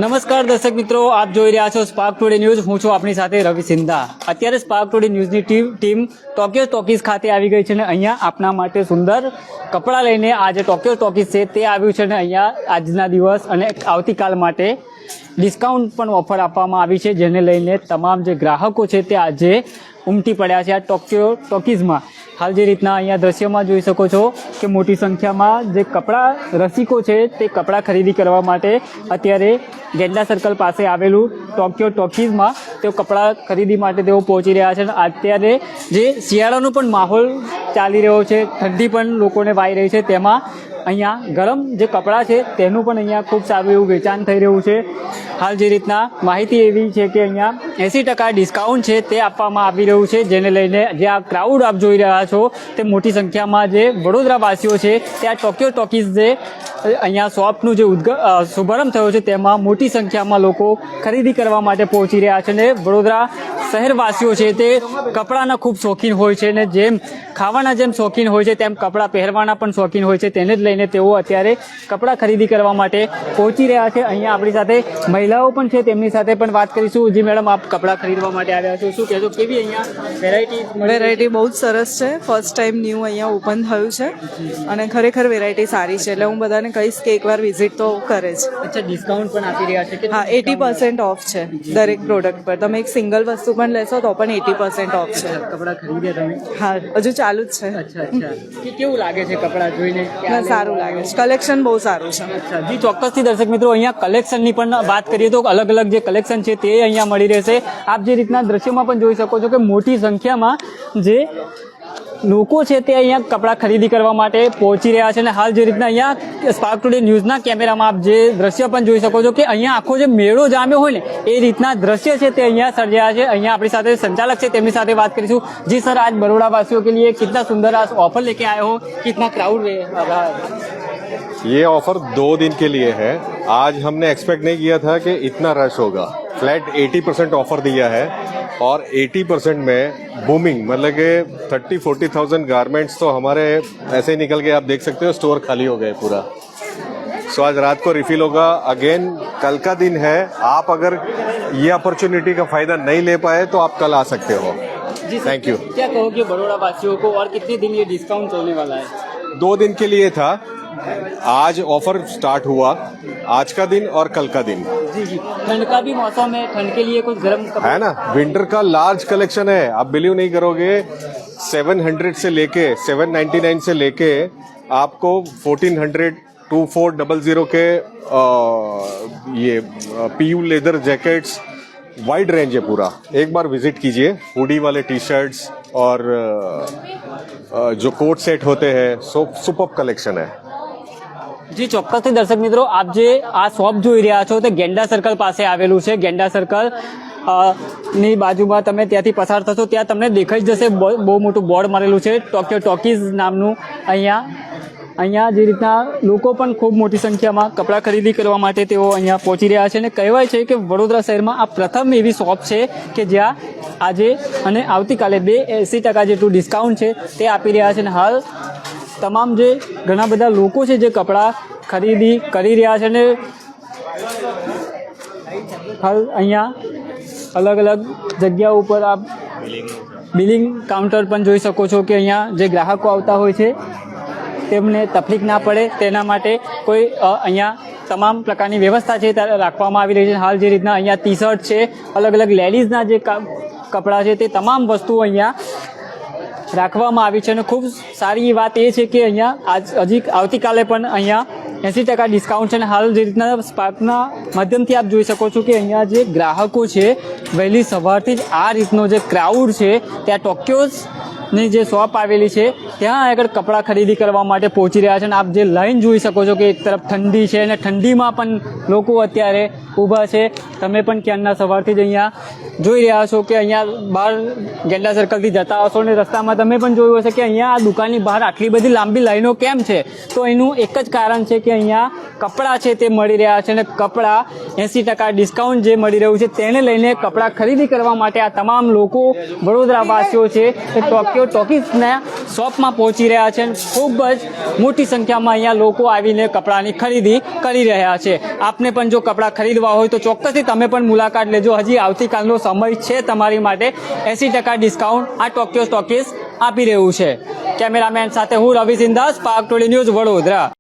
નમસ્કાર દર્શક મિત્રો, આપ જોઈ રહ્યા છો સ્પાર્ક ટુડે ન્યૂઝ. હું છું આપની સાથે રવિ સિંધા. અત્યારે સ્પાર્ક ટુડે ન્યૂઝની ટીમ ટોક્યો ટોકીઝ ખાતે આવી ગઈ છે ને અહીંયા આપના માટે સુંદર કપડાં લઈને આજે ટોક્યો ટોકીઝ છે તે આવ્યું છે ને અહીંયા આજના દિવસ અને આવતીકાલ માટે ડિસ્કાઉન્ટ પણ ઓફર આપવામાં આવી છે, જેને લઈને તમામ જે ગ્રાહકો છે તે આજે ઉમટી પડ્યા છે આ ટોક્યો ટોકીઝમાં. હાલ જે રીતના અહીંયા દ્રશ્યમાં જોઈ શકો છો કે મોટી સંખ્યામાં જે કપડાં રસિકો છે તે કપડાં ખરીદી કરવા માટે અત્યારે ગેંડા સર્કલ પાસે આવેલું ટોક્યો ટોકીઝમાં તેઓ કપડાં ખરીદી માટે તેઓ પહોંચી રહ્યા છે. અત્યારે જે શિયાળાનો પણ માહોલ ચાલી રહ્યો છે, ઠંડી પણ લોકોને વાઈ રહી છે, તેમાં અહીંયા ગરમ જે કપડાં છે તેનું પણ અહીંયા ખૂબ સારું એવું વેચાણ થઈ રહ્યું છે. હાલ જે રીતના માહિતી એવી છે કે અહીંયા 80% ડિસ્કાઉન્ટ છે તે આપવામાં આવી રહ્યું છે, જેને લઈને જે આ ક્રાઉડ આપ જોઈ રહ્યા છો તે મોટી સંખ્યામાં જે વડોદરાવાસીઓ છે તે આ ટોક્યો ટોકીઝ જે અહીંયા શોપનું જે શુભારંભ થયો છે તેમાં મોટી સંખ્યામાં લોકો ખરીદી કરવા માટે પહોંચી રહ્યા છે. ને વડોદરા શહેરવાસીઓ છે તે કપડાના ખૂબ શોખીન હોય છે ને જેમ ખાવાના જેમ શોખીન હોય છે તેમ કપડાં પહેરવાના પણ શોખીન હોય છે, તેને જ લઈને તેઓ અત્યારે કપડાં ખરીદી કરવા માટે પહોંચી રહ્યા છે. અહીંયા આપણી સાથે મહિલાઓ પણ છે, તેમની સાથે પણ વાત કરીશું. જી મેડમ, આપ કપડાં ખરીદવા માટે આવ્યા છો, શું કહેશો, કેવી અહીંયા વેરાયટી બહુ જ સરસ છે. ફર્સ્ટ ટાઈમ ન્યૂ અહીંયા ઓપન થયું છે અને ખરેખર વેરાયટી સારી છે, એટલે હું બધાને કહીશ કે એકવાર વિઝિટ તો કરે જ. અચ્છા, ડિસ્કાઉન્ટ પણ આપી રહ્યા છે? હા, 80% ઓફ છે દરેક પ્રોડક્ટ પર. તમે એક સિંગલ વસ્તુ પણ લેશો તો પણ 80% ઓફ છે. કપડાં ખરીદ્યા તમે? હા, હજુ ચાલુ જ છે. અચ્છા અચ્છા, કેવું લાગે છે કપડાં જોઈને? સારું લાગે છે, કલેક્શન બહુ સારું છે. અચ્છા જી, ચોક્કસથી દર્શક મિત્રો, અહીંયા કલેક્શનની પણ વાત કરીએ તો અલગ અલગ જે કલેક્શન છે તે અહીંયા મળી રહેશે. આપ જે રીતના દ્રશ્યમાં પણ જોઈ શકો છો કે મોટી સંખ્યામાં જે લોકો છે તે અહીંયા કપડાં ખરીદી કરવા માટે પહોંચી રહ્યા છે. અને હાલ જે રીતના અહીંયા સ્પાર્ક ટુડે ન્યૂઝના કેમેરામાં આપ જે દ્રશ્ય પણ જોઈ શકો છો કે અહીંયા આખો જે મેળો જામ્યો હોય ને એ રીતના દ્રશ્ય છે તે અહીંયા સર્જાયા છે. અહીંયા આપણી સાથે સંચાલક છે, તેમની સાથે વાત કરીશું. જી સર, આજ બड़ौदा वासियों के लिए कितना सुंदर आज ऑफर लेके आए हो, कितना क्राउड रहा? ये ऑफर 2 दिन के लिए है. आज हमने एक्सपेक्ट नहीं किया था कि इतना रश होगा. फ्लैट 80% ऑफर दिया है और 80% में बूमिंग, मतलब कि 30-40,000 गारमेंट्स तो हमारे ऐसे ही निकल गए. आप देख सकते हो स्टोर खाली हो गए पूरा. सो आज रात को रिफिल होगा. अगेन कल का दिन है, आप अगर ये अपॉर्चुनिटी का फायदा नहीं ले पाए तो आप कल आ सकते हो. Thank you. क्या कहोगे बड़ौदा वासियों को, और कितने दिन ये डिस्काउंट होने वाला है? 2 दिन के लिए था. आज ऑफर स्टार्ट हुआ, आज का दिन और कल का दिन. जी जी, ठंड का भी मौसम है, ठंड के लिए कुछ गर्म है ना. विंटर का लार्ज कलेक्शन है. आप बिलीव नहीं करोगे, 700 से लेके 799 से लेके आपको 1400 2400 के ये PU leather jackets, wide range है पूरा. एक बार विजिट कीजिए. हुडी वाले टी शर्ट्स और जो कोट सेट होते हैं, सुपर्ब कलेक्शन है. જી ચોક્કસથી દર્શક મિત્રો, આપ જે આ શોપ જોઈ રહ્યા છો તે ગેંડા સર્કલ પાસે આવેલું છે. ગેંડા સર્કલ ની બાજુમાં તમે ત્યાંથી પસાર થશો ત્યાં તમને દેખાઈ જશે બહુ મોટું બોર્ડ મારેલું છે ટોક્યો ટોકીઝ નામનું. અહીંયા જે રીતના લોકો પણ ખૂબ મોટી સંખ્યામાં કપડાં ખરીદી કરવા માટે તેઓ અહીંયા પહોંચી રહ્યા છે. અને કહેવાય છે કે વડોદરા શહેરમાં આ પ્રથમ એવી શોપ છે કે જ્યાં આજે અને આવતીકાલે 80% જેટલું ડિસ્કાઉન્ટ છે તે આપી રહ્યા છે. અને હાલ તમામ જે ઘણા બધા લોકો છે જે કપડાં ખરીદી કરી રહ્યા છે. ને હાલ અહીંયા અલગ અલગ જગ્યા ઉપર આપ બિલિંગ કાઉન્ટર પણ જોઈ શકો છો કે અહીંયા જે ગ્રાહકો આવતા હોય છે તેમને તકલીફ ના પડે તેના માટે કોઈ અહીંયા તમામ પ્રકારની વ્યવસ્થા છે તે રાખવામાં આવી રહી છે. હાલ જે રીતના અહીંયા ટી શર્ટ છે, અલગ અલગ લેડીઝના જે કપડાં છે તે તમામ વસ્તુઓ અહીંયા રાખવામાં આવી છે. અને ખૂબ સારી વાત એ છે કે અહીંયા હજી આવતીકાલે પણ અહીંયા 80% ડિસ્કાઉન્ટ છે. અને હાલ જે રીતના સ્પાર્કના માધ્યમથી આપ જોઈ શકો છો કે અહીંયા જે ગ્રાહકો છે વહેલી સવારથી જ આ રીતનો જે ક્રાઉડ છે ત્યાં ટોક્યોની જે શોપ આવેલી છે ત્યાં આગળ કપડાં ખરીદી કરવા માટે પહોંચી રહ્યા છે. અને આપ જે લાઈન જોઈ શકો છો કે એક તરફ ઠંડી છે અને ઠંડીમાં પણ લોકો અત્યારે ઊભા છે. તમે પણ ક્યારના સવારથી જ અહીંયા જોઈ રહ્યા છો કે અહીંયા બહાર ગેંડા સર્કલથી જતા હશો અને રસ્તામાં તમે પણ જોયું હશે કે અહીંયા આ દુકાનની બહાર આટલી બધી લાંબી લાઈનો કેમ છે? તો એનું એક જ કારણ છે કે અહીંયા કપડાં છે તે મળી રહ્યા છે. અને કપડાં 80% ડિસ્કાઉન્ટ જે મળી રહ્યું છે તેને લઈને કપડાં ખરીદી કરવા માટે આ તમામ લોકો વડોદરાવાસીઓ છે એ ટોક્યો તેઓ ટોકીઝના શોપમાં પહોંચી રહ્યા છે. ખૂબ જ મોટી સંખ્યામાં અહીંયા લોકો આવીને કપડાની ખરીદી કરી રહ્યા છે. આપને પણ જો કપડાં ખરીદવા હોય તો ચોક્કસથી તમે પણ મુલાકાત લેજો. હજી આવતીકાલનો સમય છે તમારી માટે. 80% ડિસ્કાઉન્ટ આ ટોક્યો ટોકીઝ આપી રહ્યું છે. કેમેરામેન સાથે હું Ravi Sindha, Spark Today news, Vadodara.